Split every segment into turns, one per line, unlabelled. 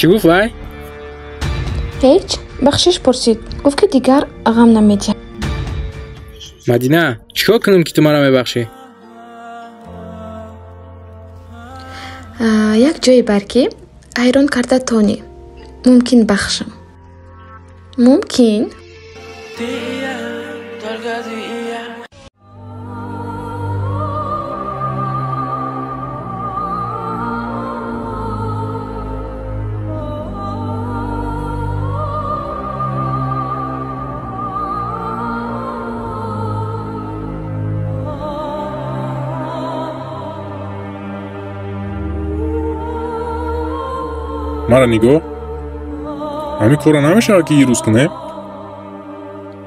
چی گفت وای؟
هیچ بخشش پرسید گفت که دیگر غم نمیدیم.
مدینه چیکار کنم که تو مرا میبخشی؟
یک جای برکی ایران کرده تونی ممکن بخشم. ممکن؟
مرا نگاه همین کارا نمیشه که یه روز کنه؟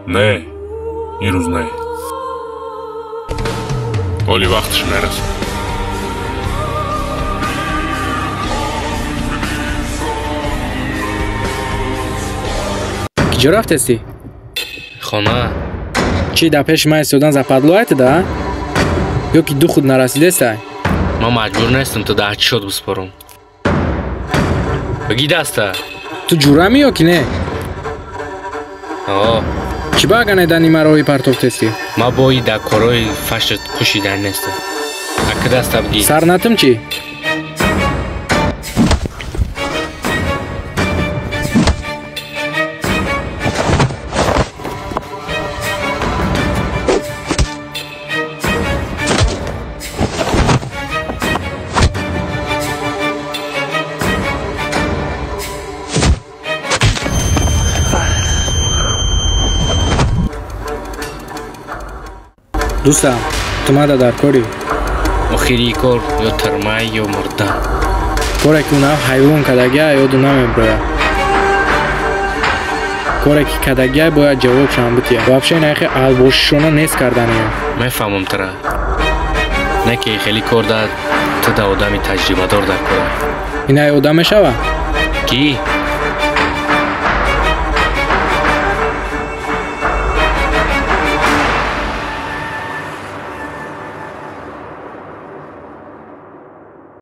نه این روز نه ولی وقتش میرسه.
کجا رفتی؟
خانه.
چی در پیش من ایستادن زپادلو ایتده؟ یا که دو خود نرسیده است؟
من مجبور نیستم تو ده چی شد بسپارم. بگی دسته
تو جورمی یا که نه؟
آه
چی با اگه نیدنی مرا روی پرتوفت استی؟
ما بایی در کارای فشت کشیدن نیستم. اگه دسته بگی
سر نتم چی؟ دوستم تو ماده در کاری؟
آخری کار یا ترمای یا مردن.
کاری که اونها حیوان کدگیه یا دو نمیبره. کاری که کدگیه باید جواب شما بتیه. وابشه این ایخی البوششونه نیست کردنیه.
میفهمم تره. نه که خیلی کار داد تو در آدمی تجربه دار در کاره.
این ای آدم میشوه؟
کی؟